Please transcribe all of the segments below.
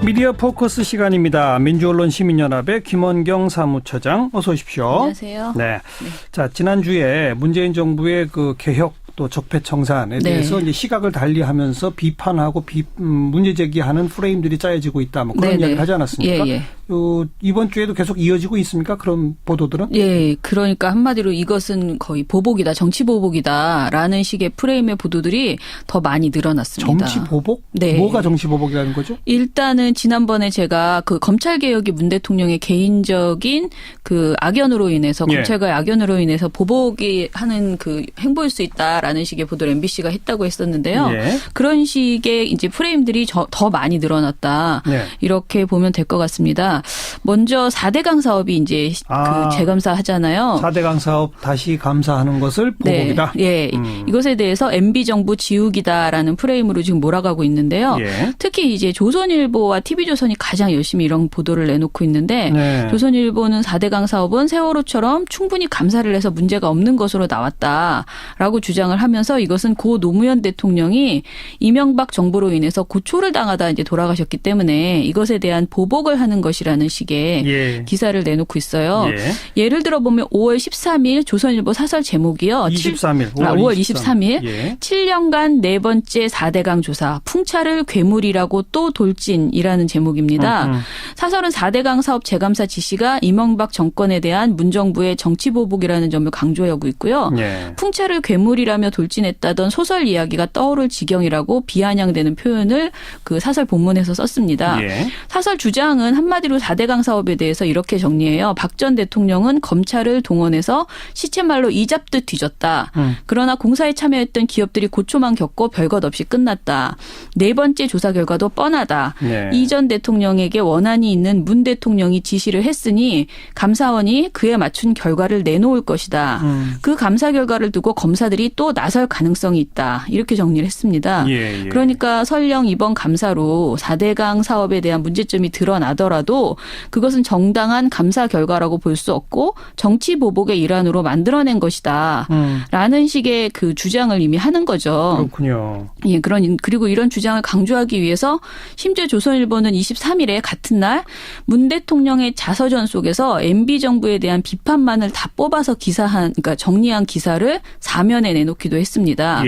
미디어 포커스 시간입니다. 민주언론 시민연합의 김원경 사무처장 어서 오십시오. 안녕하세요. 네. 자, 지난주에 문재인 정부의 그 개혁 또 적폐청산에 대해서 이제 시각을 달리하면서 비판하고 문제 제기하는 프레임들이 짜여지고 있다. 뭐 그런 이야기를 하지 않았습니까? 예. 이번 주에도 계속 이어지고 있습니까? 그런 보도들은? 예. 그러니까 한마디로 이것은 거의 보복이다. 정치 보복이다라는 식의 프레임의 보도들이 더 많이 늘어났습니다. 정치 보복? 네. 뭐가 정치 보복이라는 거죠? 일단은 지난번에 제가 그 검찰 개혁이 문 대통령의 개인적인 그 악연으로 인해서 검찰과의 악연으로 인해서 보복이 하는 그 행보일 수 있다라는 식의 보도를 MBC가 했다고 했었는데요. 그런 식의 이제 프레임들이 더 많이 늘어났다. 이렇게 보면 될 것 같습니다. 먼저 4대강 사업이 이제 그 재감사 하잖아요. 4대강 사업 다시 감사하는 것을 보복이다. 네. 이것에 대해서 MB 정부 지우기다라는 프레임으로 지금 몰아가고 있는데요. 특히 이제 조선일보와 TV조선이 가장 열심히 이런 보도를 내놓고 있는데 조선일보는 4대강 사업은 세월호처럼 충분히 감사를 해서 문제가 없는 것으로 나왔다라고 주장을 하면서 이것은 고 노무현 대통령이 이명박 정부로 인해서 고초를 당하다 이제 돌아가셨기 때문에 이것에 대한 보복을 하는 것이라는 식의 기사를 내놓고 있어요. 예를 들어 보면 5월 13일 조선일보 사설 제목이요. 23일. 5월 23일. 7년간 네 번째 4대강 조사. 풍차를 괴물이라고 또 돌진이라는 제목입니다. 사설은 4대강 사업 재감사 지시가 이명박 정권에 대한 문정부의 정치 보복이라는 점을 강조하고 있고요. 풍차를 괴물이라며 돌진했다던 소설 이야기가 떠오를 지경이라고 비아냥대는 표현을 그 사설 본문에서 썼습니다. 사설 주장은 한마디로 4대강 사업에 대해서 이렇게 정리해요. 박 전 대통령은 검찰을 동원해서 시체말로 이잡듯 뒤졌다. 그러나 공사에 참여했던 기업들이 고초만 겪고 별것 없이 끝났다. 네 번째 조사 결과도 뻔하다. 이 전 대통령에게 원한이 있는 문 대통령이 지시를 했으니 감사원이 그에 맞춘 결과를 내놓을 것이다. 그 감사 결과를 두고 검사들이 또 나설 가능성이 있다. 이렇게 정리를 했습니다. 그러니까 설령 이번 감사로 4대강 사업에 대한 문제점이 드러나더라도 그것은 정당한 감사 결과라고 볼 수 없고 정치 보복의 일환으로 만들어낸 것이다. 라는 식의 그 주장을 이미 하는 거죠. 그렇군요. 그리고 이런 주장을 강조하기 위해서 심지어 조선일보는 23일에 같은 날 문 대통령의 자서전 속에서 MB 정부에 대한 비판만을 다 뽑아서 그러니까 정리한 기사를 사면에 내놓기도 했습니다.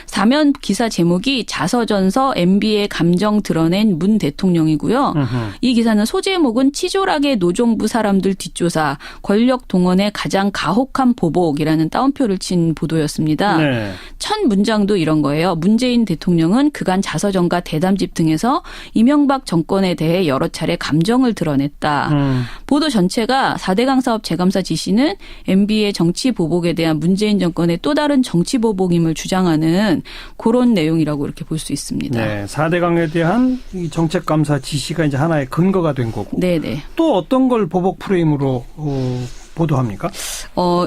사면 기사 제목이 자서전서 MB의 감정 드러낸 문 대통령이고요. 이 기사는 소제목은 치졸하게 노정부 사람들 뒷조사, 권력 동원의 가장 가혹한 보복이라는 따옴표를 친 보도였습니다. 첫 문장도 이런 거예요. 문재인 대통령은 그간 자서전과 대담집 등에서 이명박 정권에 대해 여러 차례 감정을 드러냈다. 보도 전체가 4대강 사업 재감사 지시는 MB의 정치 보복에 대한 문재인 정권의 또 다른 정치 보복임을 주장하는 그런 내용이라고 이렇게 볼 수 있습니다. 4대강에 대한 이 정책 감사 지시가 이제 하나의 근거가 된 거고. 또 어떤 걸 보복 프레임으로 보도합니까?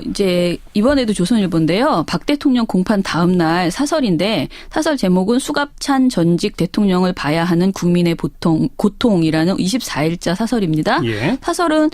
이제 이번에도 조선일보인데요. 박 대통령 공판 다음 날 사설인데 사설 제목은 수갑찬 전직 대통령을 봐야 하는 국민의 고통이라는 24일자 사설입니다. 사설은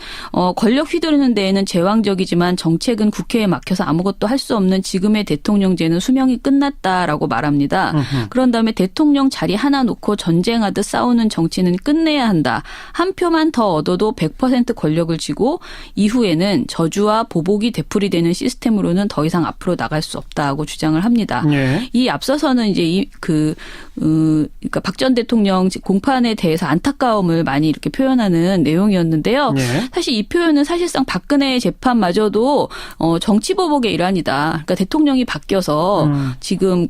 권력 휘두르는 데에는 제왕적이지만 정책은 국회에 막혀서 아무것도 할 수 없는 지금의 대통령제는 수명이 끝났다라고 말합니다. 그런 다음에 대통령 자리 하나 놓고 전쟁하듯 싸우는 정치는 끝내야 한다. 한 표만 더 얻어도 100% 권력을 쥐고 이후에는 저주와 보복이 되풀이되는 시스템으로는 더 이상 앞으로 나갈 수 없다고 주장을 합니다. 이 앞서서는 이제 그러니까 박 전 대통령 공판에 대해서 안타까움을 많이 이렇게 표현하는 내용이었는데요. 사실 이 표현은 사실상 박근혜 재판마저도 정치 보복의 일환이다. 그러니까 대통령이 바뀌어서 지금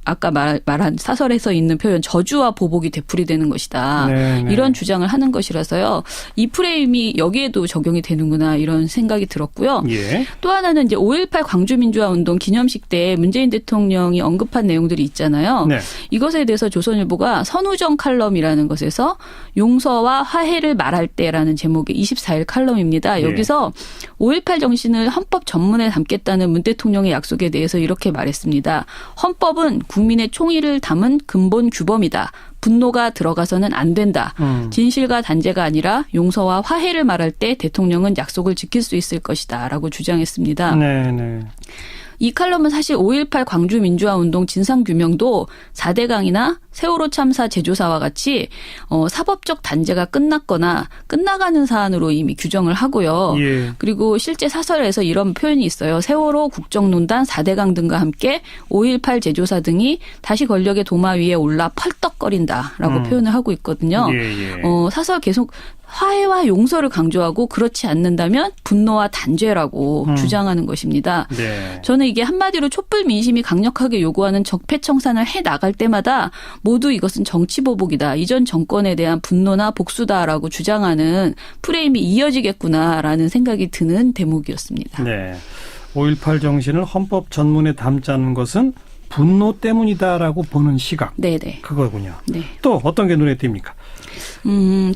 아까 말한 사설에서 있는 표현 저주와 보복이 되풀이되는 것이다. 이런 주장을 하는 것이라서요. 이 프레임이 여기에도 적용이 되는구나 이런 생각이 들었고요. 또 하나는 이제 5.18 광주민주화운동 기념식 때 문재인 대통령이 언급한 내용들이 있잖아요. 이것에 대해서 조선일보가 선우정 칼럼이라는 것에서 용서와 화해를 말할 때라는 제목의 24일 칼럼입니다. 여기서 5.18 정신을 헌법 전문에 담겠다는 문 대통령의 약속에 대해서 이렇게 말했습니다. 헌법은 국민의 총의를 담은 근본 규범이다. 분노가 들어가서는 안 된다. 진실과 단죄가 아니라 용서와 화해를 말할 때 대통령은 약속을 지킬 수 있을 것이다. 라고 주장했습니다. 이 칼럼은 사실 5.18 광주민주화운동 진상규명도 4대강이나 세월호 참사 제조사와 같이 사법적 단죄가 끝났거나 끝나가는 사안으로 이미 규정을 하고요. 예. 그리고 실제 사설에서 이런 표현이 있어요. 세월호 국정농단 4대강 등과 함께 5.18 제조사 등이 다시 권력의 도마 위에 올라 펄떡거린다라고 표현을 하고 있거든요. 예. 사설 계속 화해와 용서를 강조하고 그렇지 않는다면 분노와 단죄라고 주장하는 것입니다. 네. 저는 이게 한마디로 촛불 민심이 강력하게 요구하는 적폐청산을 해 나갈 때마다 모두 이것은 정치보복이다. 이전 정권에 대한 분노나 복수다라고 주장하는 프레임이 이어지겠구나라는 생각이 드는 대목이었습니다. 네. 5.18 정신을 헌법 전문에 담자는 것은 분노 때문이다라고 보는 시각. 네네. 그거군요. 네. 또 어떤 게 눈에 띕니까?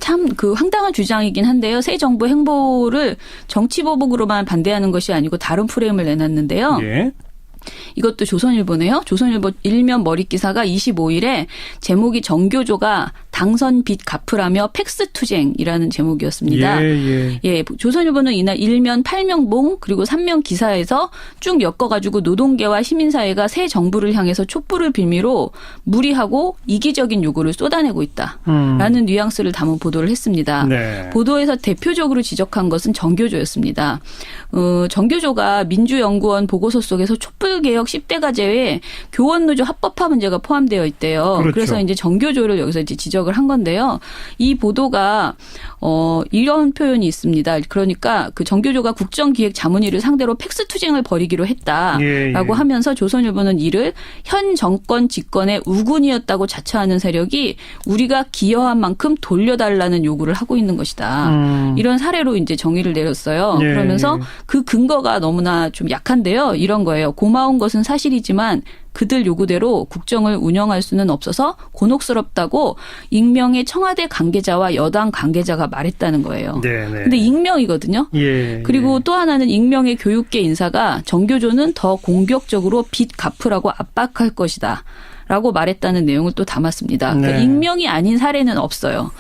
참 그 황당한 주장이긴 한데요. 새 정부 행보를 정치보복으로만 반대하는 것이 아니고 다른 프레임을 내놨는데요. 예. 이것도 조선일보네요. 조선일보 일면 머릿 기사가 25일에 제목이 정교조가 당선 빚 갚으라며 팩스 투쟁이라는 제목이었습니다. 예, 조선일보는 이날 일면 8면봉 그리고 3면 기사에서 쭉 엮어가지고 노동계와 시민사회가 새 정부를 향해서 촛불을 빌미로 무리하고 이기적인 요구를 쏟아내고 있다라는 뉘앙스를 담은 보도를 했습니다. 네. 보도에서 대표적으로 지적한 것은 정교조였습니다. 정교조가 민주연구원 보고서 속에서 촛불개혁 10대 과제에 교원노조 합법화 문제가 포함되어 있대요. 그렇죠. 그래서 이제 정교조를 여기서 이제 지적을 한 건데요. 이 보도가 이런 표현이 있습니다. 그러니까 그 정교조가 국정기획자문위를 상대로 팩스 투쟁을 벌이기로 했다라고 하면서 조선일보는 이를 현 정권 집권의 우군이었다고 자처하는 세력이 우리가 기여한 만큼 돌려달라는 요구를 하고 있는 것이다. 이런 사례로 이제 정의를 내렸어요. 그러면서 그 근거가 너무나 좀 약한데요. 이런 거예요. 고마운 것은 사실이지만 그들 요구대로 국정을 운영할 수는 없어서 곤혹스럽다고 익명의 청와대 관계자와 여당 관계자가 말했다는 거예요. 그런데 익명이거든요. 그리고 또 하나는 익명의 교육계 인사가 정교조는 더 공격적으로 빚 갚으라고 압박할 것이다. 라고 말했다는 내용을 또 담았습니다. 그러니까 익명이 아닌 사례는 없어요.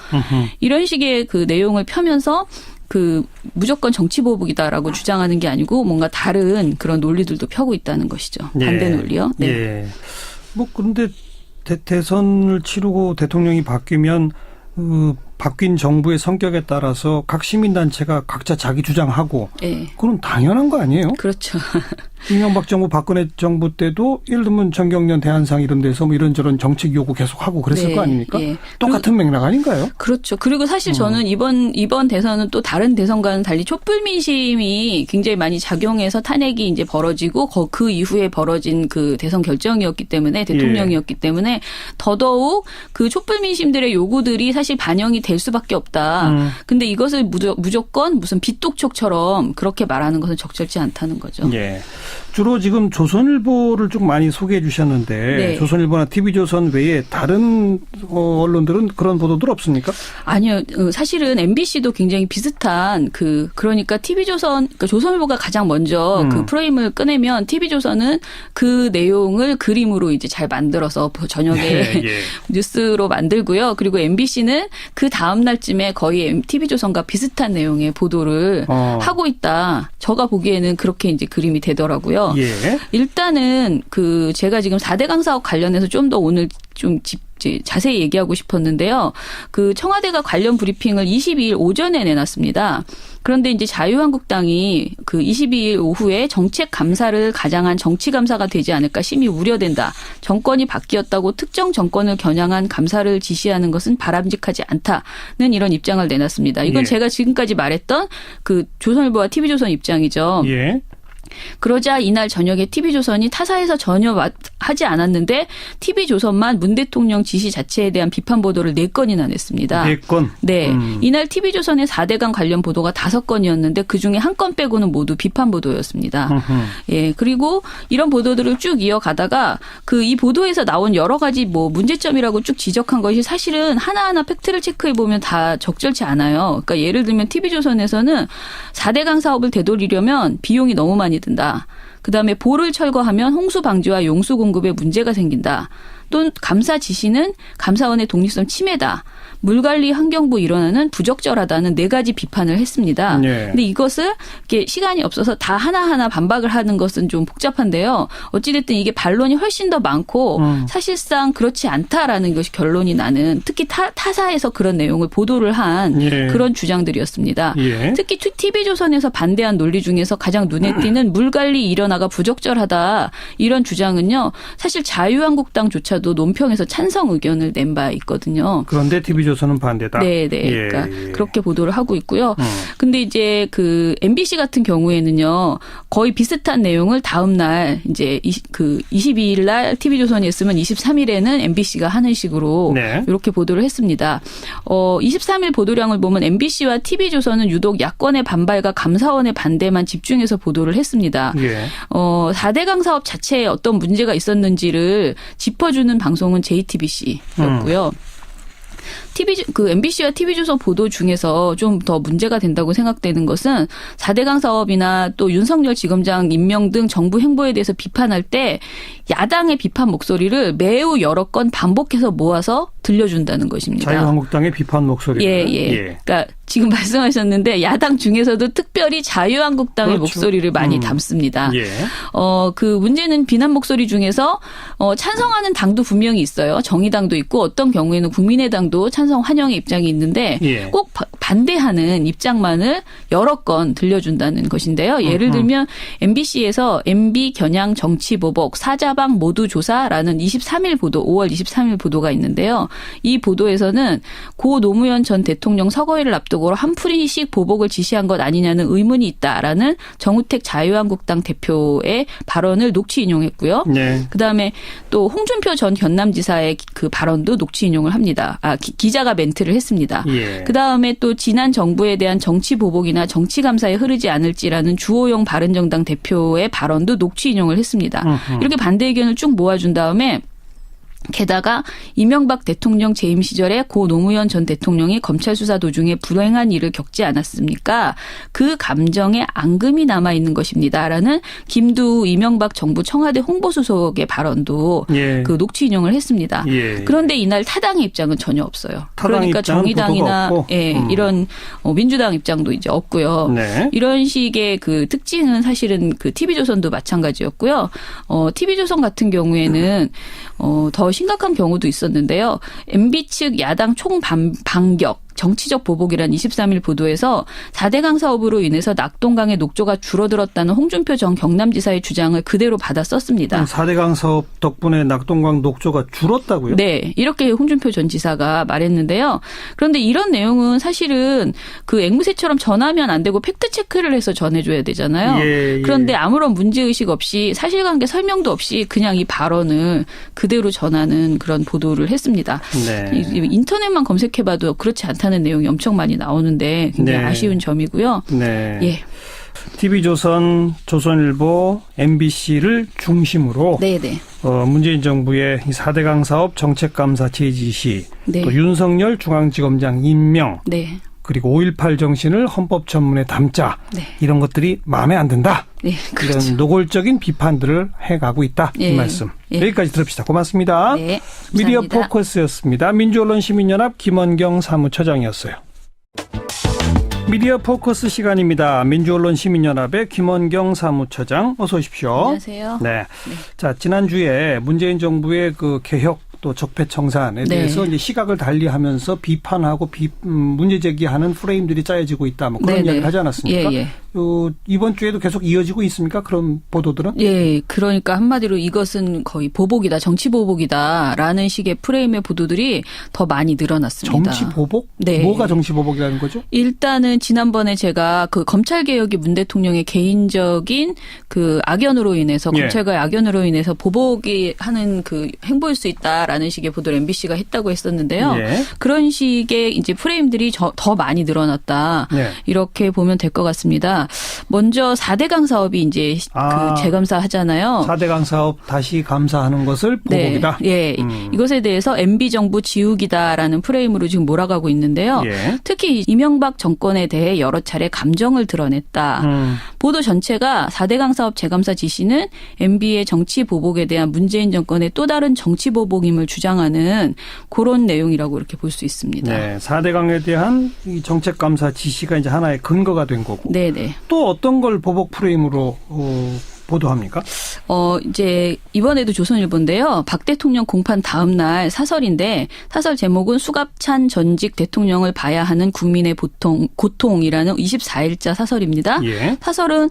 이런 식의 그 내용을 펴면서 그 무조건 정치보복이다라고 주장하는 게 아니고 뭔가 다른 그런 논리들도 펴고 있다는 것이죠. 반대 논리요. 네. 예. 뭐 그런데 대선을 치르고 대통령이 바뀌면 바뀐 정부의 성격에 따라서 각 시민단체가 각자 자기 주장하고 그건 당연한 거 아니에요? 그렇죠. 이명박 정부 박근혜 정부 때도 예를 들면 정경련 대한상 이런 데서 뭐 이런저런 정책 요구 계속하고 그랬을 거 아닙니까? 똑같은 맥락 아닌가요? 그렇죠. 그리고 사실 저는 이번 대선은 또 다른 대선과는 달리 촛불 민심이 굉장히 많이 작용해서 탄핵이 이제 벌어지고 그 이후에 벌어진 그 대선 결정이었기 때문에 대통령이었기 때문에 더더욱 그 촛불 민심들의 요구들이 사실 반영이 될 수밖에 없다. 근데 이것을 무조건 무슨 빚독촉처럼 그렇게 말하는 것은 적절치 않다는 거죠. 예. 주로 지금 조선일보를 좀 많이 소개해 주셨는데 조선일보나 TV조선 외에 다른 언론들은 그런 보도들 없습니까? 아니요. 사실은 MBC도 굉장히 비슷한 그러니까 TV조선, 그러니까 조선일보가 가장 먼저 그 프레임을 꺼내면 TV조선은 그 내용을 그림으로 이제 잘 만들어서 저녁에 뉴스로 만들고요. 그리고 MBC는 그 다음 날쯤에 거의 TV조선과 비슷한 내용의 보도를 하고 있다. 제가 보기에는 그렇게 이제 그림이 되더라고요. 일단은 제가 지금 4대강 사업 관련해서 좀 더 오늘 좀 자세히 얘기하고 싶었는데요. 그 청와대가 관련 브리핑을 22일 오전에 내놨습니다. 그런데 이제 자유한국당이 그 22일 오후에 정책 감사를 가장한 정치 감사가 되지 않을까 심히 우려된다. 정권이 바뀌었다고 특정 정권을 겨냥한 감사를 지시하는 것은 바람직하지 않다는 이런 입장을 내놨습니다. 이건 제가 지금까지 말했던 그 조선일보와 TV조선 입장이죠. 그러자 이날 저녁에 TV조선이 타사에서 전혀 하지 않았는데 TV조선만 문 대통령 지시 자체에 대한 비판 보도를 4건이나 냈습니다. 4건? 네. 이날 TV조선의 4대강 관련 보도가 5건이었는데 그중에 1건 빼고는 모두 비판 보도였습니다. 예. 그리고 이런 보도들을 쭉 이어가다가 이 보도에서 나온 여러 가지 뭐 문제점이라고 쭉 지적한 것이 사실은 하나하나 팩트를 체크해 보면 다 적절치 않아요. 그러니까 예를 들면 TV조선에서는 4대강 사업을 되돌리려면 비용이 너무 많이 든다. 그다음에 보를 철거하면 홍수 방지와 용수 공급에 문제가 생긴다. 또 감사 지시는 감사원의 독립성 침해다. 물관리 환경부 일원화는 부적절하다는 4가지 비판을 했습니다. 네. 근데 이것을 이렇게 시간이 없어서 다 하나하나 반박을 하는 것은 좀 복잡한데요. 어찌됐든 이게 반론이 훨씬 더 많고 사실상 그렇지 않다라는 것이 결론이 나는 특히 타사에서 그런 내용을 보도를 한 예. 그런 주장들이었습니다. 예. 특히 TV조선에서 반대한 논리 중에서 가장 눈에 띄는 물관리 일원화가 부적절하다 이런 주장은요. 사실 자유한국당조차도 논평에서 찬성 의견을 낸 바 있거든요. 그런데 TV조선은 반대다. 네. 예. 그러니까 그렇게 보도를 하고 있고요. 근데 이제 그 MBC 같은 경우에는요. 거의 비슷한 내용을 다음 날 이제 22일 날 TV조선이 했으면 23일에는 MBC가 하는 식으로 네. 이렇게 보도를 했습니다. 23일 보도량을 보면 MBC와 TV조선은 유독 야권의 반발과 감사원의 반대만 집중해서 보도를 했습니다. 예. 4대강 사업 자체에 어떤 문제가 있었는지를 짚어주는 방송은 JTBC였고요. MBC와 TV조선 보도 중에서 좀 더 문제가 된다고 생각되는 것은 4대강 사업이나 또 윤석열 지검장 임명 등 정부 행보에 대해서 비판할 때 야당의 비판 목소리를 매우 여러 건 반복해서 모아서 들려준다는 것입니다. 자유한국당의 비판 목소리. 예. 그러니까 지금 말씀하셨는데 야당 중에서도 특별히 자유한국당의 그렇죠. 목소리를 많이 담습니다. 예. 그 문제는 비난 목소리 중에서 찬성하는 당도 분명히 있어요. 정의당도 있고 어떤 경우에는 국민의당도 찬성 환영의 입장이 있는데 예. 꼭 반대하는 입장만을 여러 건 들려준다는 것인데요. 예를 들면 MBC에서 MB 겨냥 정치보복 사자방 모두 조사라는 23일 보도 5월 23일 보도가 있는데요. 이 보도에서는 고 노무현 전 대통령 서거일을 앞두고 한풀이식 보복을 지시한 것 아니냐는 의문이 있다라는 정우택 자유한국당 대표의 발언을 녹취 인용했고요. 네. 그다음에 또 홍준표 전 경남지사의 그 발언도 녹취 인용을 합니다. 기자가 멘트를 했습니다. 예. 그다음에 또 지난 정부에 대한 정치 보복이나 정치 감사에 흐르지 않을지라는 주호영 바른정당 대표의 발언도 녹취 인용을 했습니다. 이렇게 반대 의견을 쭉 모아준 다음에 게다가 이명박 대통령 재임 시절에 고 노무현 전 대통령이 검찰 수사 도중에 불행한 일을 겪지 않았습니까? 그 감정에 앙금이 남아있는 것입니다라는 김두 이명박 정부 청와대 홍보수석의 발언도 예. 그 녹취 인용을 했습니다. 예. 그런데 이날 타당의 입장은 전혀 없어요. 타당 그러니까 입장은 정의당이나 보도가 없고. 이런 민주당 입장도 이제 없고요. 네. 이런 식의 그 특징은 사실은 그 TV조선도 마찬가지였고요. TV조선 같은 경우에는 더 심각한 경우도 있었는데요. MB 측 야당 총반격 정치적 보복이란 23일 보도에서 4대강 사업으로 인해서 낙동강의 녹조가 줄어들었다는 홍준표 전 경남지사의 주장을 그대로 받아 썼습니다. 4대강 사업 덕분에 낙동강 녹조가 줄었다고요? 네. 이렇게 홍준표 전 지사가 말했는데요. 그런데 이런 내용은 사실은 그 앵무새처럼 전하면 안 되고 팩트체크를 해서 전해줘야 되잖아요. 예. 그런데 아무런 문제의식 없이 사실관계 설명도 없이 그냥 이 발언을 그대로 전하는 그런 보도를 했습니다. 네. 인터넷만 검색해봐도 그렇지 않다는 내용이 엄청 많이 나오는데 굉장히 네. 아쉬운 점이고요. 네. 예. TV조선, 조선일보, MBC를 중심으로 네네. 문재인 정부의 4대강 사업 정책감사 제지시, 네. 또 윤석열 중앙지검장 임명, 네. 그리고 5.18 정신을 헌법전문에 담자, 네. 이런 것들이 마음에 안 든다. 네. 그렇죠. 이런 노골적인 비판들을 해가고 있다. 예. 이 말씀. 예. 여기까지 들읍시다. 고맙습니다. 네. 미디어 감사합니다. 포커스였습니다. 민주언론시민연합 김원경 사무처장이었어요. 미디어 포커스 시간입니다. 민주언론시민연합의 김원경 사무처장 어서 오십시오. 안녕하세요. 네. 자, 지난주에 문재인 정부의 그 개혁 또 적폐청산에 대해서 이제 시각을 달리하면서 비판하고 문제 제기하는 프레임들이 짜여지고 있다. 뭐 그런 이야기를 하지 않았습니까? 예. 이번 주에도 계속 이어지고 있습니까? 그런 보도들은? 예, 그러니까 한마디로 이것은 거의 보복이다, 정치 보복이다라는 식의 프레임의 보도들이 더 많이 늘어났습니다. 정치 보복? 네. 뭐가 정치 보복이라는 거죠? 일단은 지난번에 제가 그 검찰 개혁이 문 대통령의 개인적인 그 악연으로 인해서 예. 검찰과의 악연으로 인해서 보복이 하는 그 행보일 수 있다라는 식의 보도를 MBC가 했다고 했었는데요. 예. 그런 식의 이제 프레임들이 더 많이 늘어났다. 예. 이렇게 보면 될 것 같습니다. 먼저 4대강 사업이 이제 그 재감사 하잖아요. 4대강 사업 다시 감사하는 것을 보복이다. 네. 예. 이것에 대해서 MB 정부 지우기다라는 프레임으로 지금 몰아가고 있는데요. 예. 특히 이명박 정권에 대해 여러 차례 감정을 드러냈다. 보도 전체가 4대강 사업 재감사 지시는 MB의 정치 보복에 대한 문재인 정권의 또 다른 정치 보복임을 주장하는 그런 내용이라고 이렇게 볼 수 있습니다. 네, 4대강에 대한 이 정책 감사 지시가 이제 하나의 근거가 된 거고. 네네. 또 어떤 걸 보복 프레임으로 보도합니까? 이제 이번에도 조선일보인데요. 박 대통령 공판 다음 날 사설인데 사설 제목은 수갑찬 전직 대통령을 봐야 하는 국민의 고통이라는 24일자 사설입니다. 예. 사설은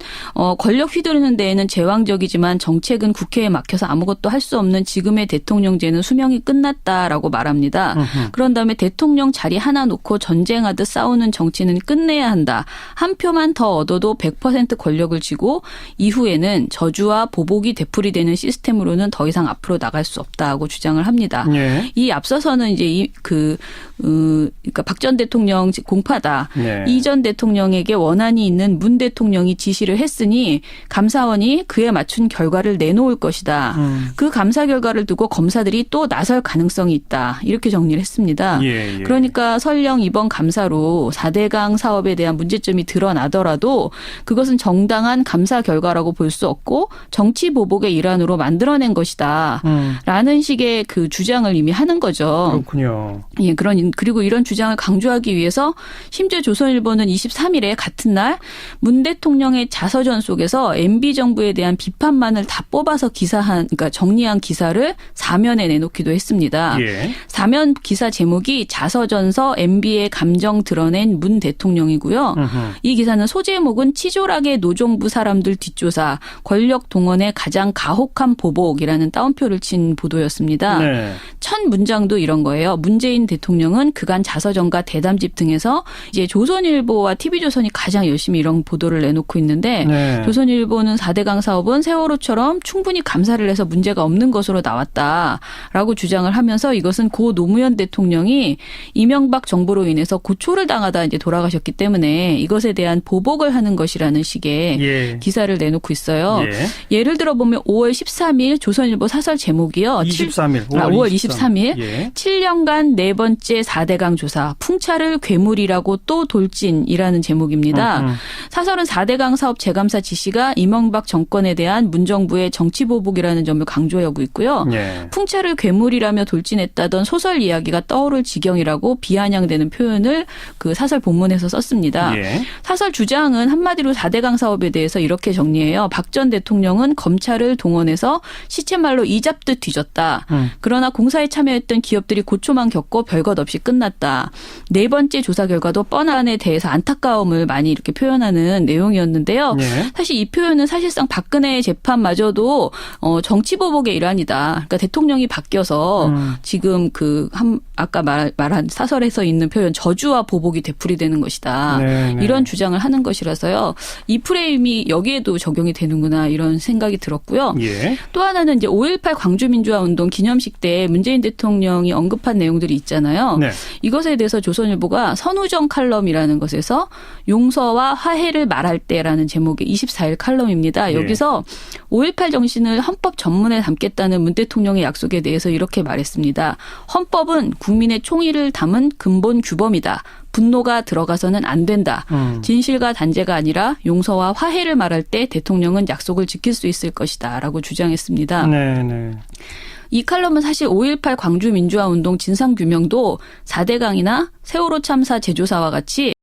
권력 휘두르는 데에는 제왕적이지만 정책은 국회에 막혀서 아무것도 할 수 없는 지금의 대통령제는 수명이 끝났다라고 말합니다. 그런 다음에 대통령 자리 하나 놓고 전쟁하듯 싸우는 정치는 끝내야 한다. 한 표만 더 얻어도 100% 권력을 쥐고 이후에는 저주와 보복이 되풀이되는 시스템으로는 더 이상 앞으로 나갈 수 없다고 주장을 합니다. 예. 이 앞서서는 이제 그러니까 박 전 대통령 공파다. 네. 이 전 대통령에게 원한이 있는 문 대통령이 지시를 했으니 감사원이 그에 맞춘 결과를 내놓을 것이다. 그 감사 결과를 두고 검사들이 또 나설 가능성이 있다. 이렇게 정리를 했습니다. 예. 그러니까 설령 이번 감사로 4대강 사업에 대한 문제점이 드러나더라도 그것은 정당한 감사 결과라고 볼 수 없고 정치 보복의 일환으로 만들어낸 것이다. 라는 식의 그 주장을 이미 하는 거죠. 그렇군요. 예, 그리고 이런 주장을 강조하기 위해서 심지어 조선일보는 23일에 같은 날 문 대통령의 자서전 속에서 MB 정부에 대한 비판만을 다 뽑아서 그러니까 정리한 기사를 사면에 내놓기도 했습니다. 예. 사면 기사 제목이 자서전서 MB의 감정 드러낸 문 대통령이고요. 이 기사는 소제목은 치졸하게 노정부 사람들 뒷조사, 권력 동원의 가장 가혹한 보복이라는 따옴표를 친 보도였습니다. 네. 첫 문장도 이런 거예요. 문재인 대통령은 그간 자서전과 대담집 등에서 이제 조선일보와 TV조선이 가장 열심히 이런 보도를 내놓고 있는데 네. 조선일보는 4대강 사업은 세월호처럼 충분히 감사를 해서 문제가 없는 것으로 나왔다라고 주장을 하면서 이것은 고 노무현 대통령이 이명박 정부로 인해서 고초를 당하다 이제 돌아가셨기 때문에 이것에 대한 보복을 하는 것이라는 식의 예. 기사를 내놓고 있어요. 예. 예를 들어 보면 5월 13일 조선일보 사설 제목이요. 23일. 5월 23일. 예. 7년간 네 번째 4대강 조사. 풍차를 괴물이라고 또 돌진이라는 제목입니다. 사설은 4대강 사업 재감사 지시가 이명박 정권에 대한 문정부의 정치 보복이라는 점을 강조하고 있고요. 예. 풍차를 괴물이라며 돌진했다던 소설 이야기가 떠오를 지경이라고 비아냥대는 표현을 그 사설 본문에서 썼습니다. 예. 사설 주장은 한마디로 4대강 사업에 대해서 이렇게 정리해요. 박 전 대통령은 검찰을 동원해서 시체말로 이잡듯 뒤졌다. 그러나 공사에 참여했던 기업들이 고초만 겪고 별것 없이 끝났다. 네 번째 조사 결과도 뻔한에 대해서 안타까움을 많이 이렇게 표현하는 내용이었는데요. 예. 사실 이 표현은 사실상 박근혜 재판마저도 정치 보복의 일환이다. 그러니까 대통령이 바뀌어서 지금 아까 말한 사설에서 있는 표현 저주와 보복이 되풀이되는 것이다. 네네. 이런 주장을 하는 것이라서요. 이 프레임이 여기에도 적용이 되는구나 이런 생각이 들었고요. 예. 또 하나는 이제 5.18 광주민주화운동 기념식 때 문재인 대통령이 언급한 내용들이 있잖아요. 네. 이것에 대해서 조선일보가 선우정 칼럼이라는 것에서 용서와 화해를 말할 때라는 제목의 24일 칼럼입니다. 예. 여기서 5.18 정신을 헌법 전문에 담겠다는 문 대통령의 약속에 대해서 이렇게 말했습니다. 헌법은 국민의 총의를 담은 근본 규범이다. 분노가 들어가서는 안 된다. 진실과 단죄가 아니라 용서와 화해를 말할 때 대통령은 약속을 지킬 수 있을 것이다. 라고 주장했습니다. 네. 이 칼럼은 사실 5.18 광주민주화운동 진상규명도 4대강이나 세월호 참사 재조사와 같이